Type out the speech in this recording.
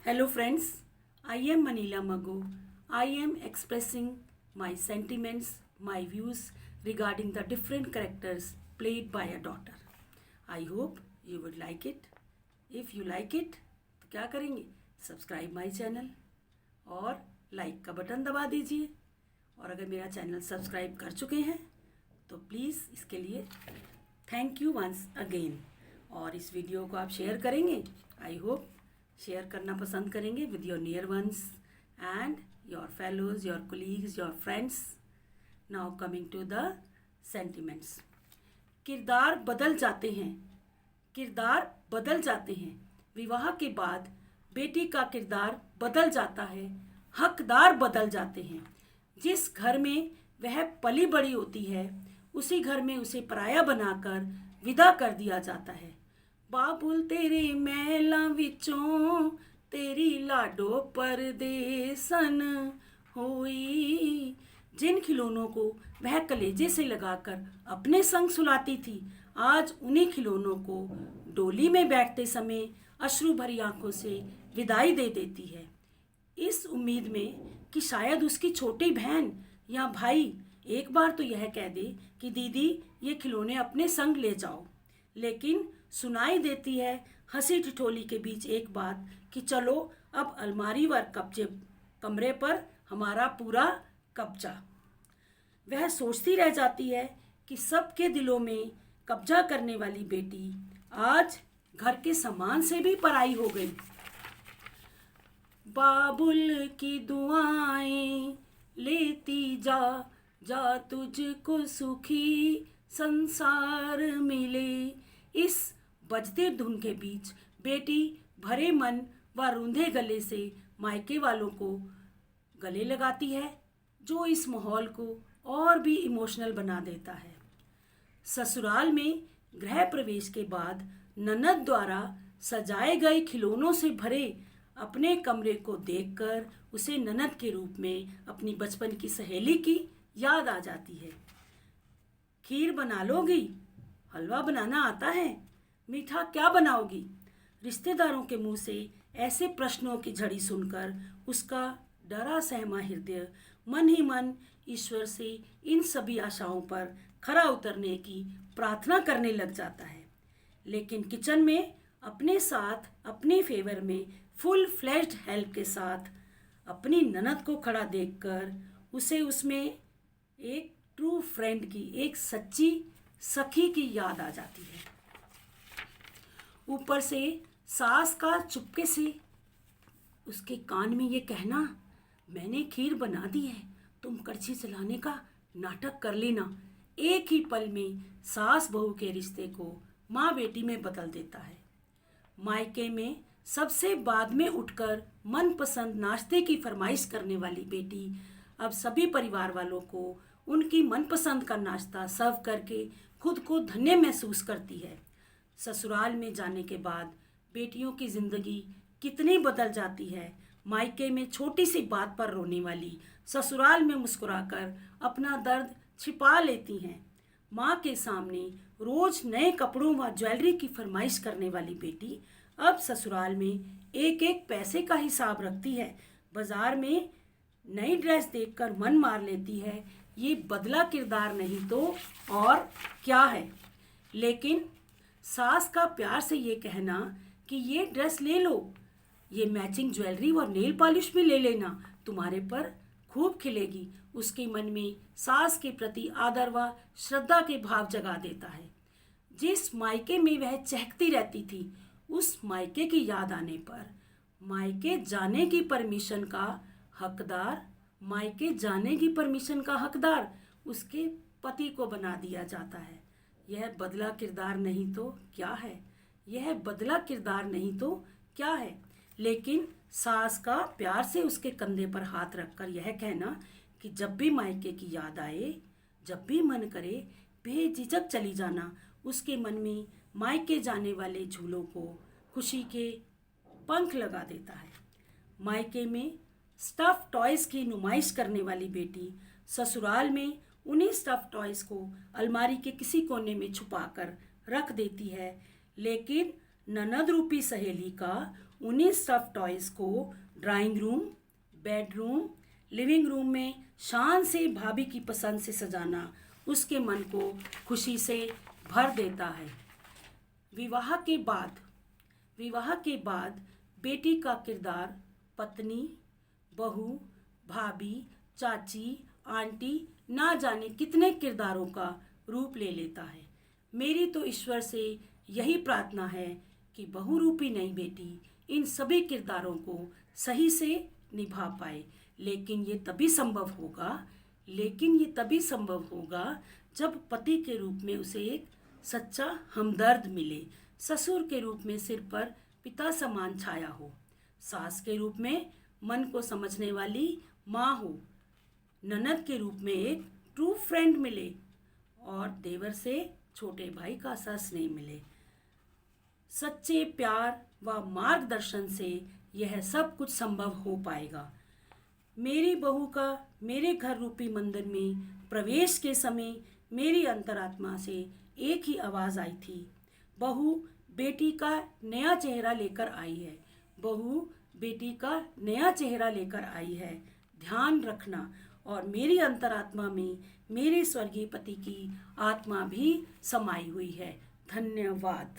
Hello friends, I am Manila Mago. I am expressing my sentiments, my views regarding the different characters played by a daughter. I hope you would like it. If you like it, तो क्या करेंगे? Subscribe my channel और like का button दबा दीजिए। और अगर मेरा चैनल सब्सक्राइब कर चुके हैं तो प्लीज़ इसके लिए थैंक यू वंस अगेन। और इस वीडियो को आप शेयर करेंगे। आई होप शेयर करना पसंद करेंगे with your near ones and your fellows, your colleagues, your friends. Now coming to the sentiments. किरदार बदल जाते हैं, किरदार बदल जाते हैं। विवाह के बाद बेटी का किरदार बदल जाता है, हकदार बदल जाते हैं। जिस घर में वह पली बड़ी होती है उसी घर में उसे पराया बनाकर विदा कर दिया जाता है। बाबुल तेरे महलां विचों तेरी लाडो परदेसन होई। जिन खिलौनों को वह कलेजे से लगाकर अपने संग सुलाती थी, आज उन्हीं खिलौनों को डोली में बैठते समय अश्रु भरी आंखों से विदाई दे देती है, इस उम्मीद में कि शायद उसकी छोटी बहन या भाई एक बार तो यह कह दे कि दीदी ये खिलौने अपने संग ले जाओ। लेकिन सुनाई देती है हंसी ठिठोली के बीच एक बात कि चलो अब अलमारी व कमरे पर हमारा पूरा कब्जा। वह सोचती रह जाती है कि सबके दिलों में कब्जा करने वाली बेटी आज घर के सामान से भी पराई हो गई। बाबुल की दुआएं लेती जा, जा तुझको सुखी संसार मिले। इस बजते धुन के बीच बेटी भरे मन व रूंधे गले से मायके वालों को गले लगाती है, जो इस माहौल को और भी इमोशनल बना देता है। ससुराल में गृह प्रवेश के बाद ननद द्वारा सजाए गए खिलौनों से भरे अपने कमरे को देखकर उसे ननद के रूप में अपनी बचपन की सहेली की याद आ जाती है। खीर बना लोगी? हलवा बनाना आता है? मीठा क्या बनाओगी? रिश्तेदारों के मुंह से ऐसे प्रश्नों की झड़ी सुनकर उसका डरा सहमा हृदय मन ही मन ईश्वर से इन सभी आशाओं पर खरा उतरने की प्रार्थना करने लग जाता है। लेकिन किचन में अपने साथ अपने फेवर में फुल फ्लैश्ड हेल्प के साथ अपनी ननद को खड़ा देखकर उसे उसमें एक ट्रू फ्रेंड की, एक सच्ची सखी की याद आ जाती है। ऊपर से सास का चुपके से उसके कान में ये कहना, मैंने खीर बना दी है, तुम कड़छी चलाने का नाटक कर लेना, एक ही पल में सास बहू के रिश्ते को माँ बेटी में बदल देता है। मायके में सबसे बाद में उठकर मनपसंद नाश्ते की फरमाइश करने वाली बेटी अब सभी परिवार वालों को उनकी मनपसंद का नाश्ता सर्व करके खुद को धन्य महसूस करती है। ससुराल में जाने के बाद बेटियों की ज़िंदगी कितनी बदल जाती है। मायके में छोटी सी बात पर रोने वाली ससुराल में मुस्कुराकर अपना दर्द छिपा लेती हैं। माँ के सामने रोज नए कपड़ों व ज्वेलरी की फरमाइश करने वाली बेटी अब ससुराल में एक एक पैसे का हिसाब रखती है। बाजार में नई ड्रेस देखकर मन मार लेती है। ये बदला किरदार नहीं तो और क्या है। लेकिन सास का प्यार से ये कहना कि ये ड्रेस ले लो, ये मैचिंग ज्वेलरी और नेल पॉलिश भी ले लेना, तुम्हारे पर खूब खिलेगी, उसके मन में सास के प्रति आदर व श्रद्धा के भाव जगा देता है। जिस मायके में वह चहकती रहती थी, उस मायके की याद आने पर मायके जाने की परमिशन का हकदार, मायके जाने की परमिशन का हकदार उसके पति को बना दिया जाता है। यह बदला किरदार नहीं तो क्या है, यह बदला किरदार नहीं तो क्या है। लेकिन सास का प्यार से उसके कंधे पर हाथ रखकर यह कहना कि जब भी मायके की याद आए, जब भी मन करे, बेझिझक चली जाना, उसके मन में मायके जाने वाले झूलों को खुशी के पंख लगा देता है। मायके में स्टफ टॉयज़ की नुमाइश करने वाली बेटी ससुराल में उन्हीं स्टफ टॉयज़ को अलमारी के किसी कोने में छुपाकर रख देती है। लेकिन ननद रूपी सहेली का उन्हीं स्टफ टॉयज को drawing room, bedroom, living room में शान से भाभी की पसंद से सजाना उसके मन को खुशी से भर देता है। विवाह के बाद बेटी का किरदार पत्नी, बहू, भाभी, चाची, आंटी, ना जाने कितने किरदारों का रूप ले लेता है। मेरी तो ईश्वर से यही प्रार्थना है कि बहू रूपी नई बेटी इन सभी किरदारों को सही से निभा पाए। लेकिन ये तभी संभव होगा जब पति के रूप में उसे एक सच्चा हमदर्द मिले, ससुर के रूप में सिर पर पिता समान छाया हो, सास के रूप में मन को समझने वाली माँ हो, ननद के रूप में एक ट्रू फ्रेंड मिले और देवर से छोटे भाई का सा स्नेह मिले। सच्चे प्यार व मार्गदर्शन से यह सब कुछ संभव हो पाएगा। मेरी बहू का मेरे घर रूपी मंदिर में प्रवेश के समय मेरी अंतरात्मा से एक ही आवाज़ आई थी, बहू बेटी का नया चेहरा लेकर आई है, बहू बेटी का नया चेहरा लेकर आई है, ध्यान रखना। और मेरी अंतरात्मा में मेरे स्वर्गीय पति की आत्मा भी समाई हुई है। धन्यवाद।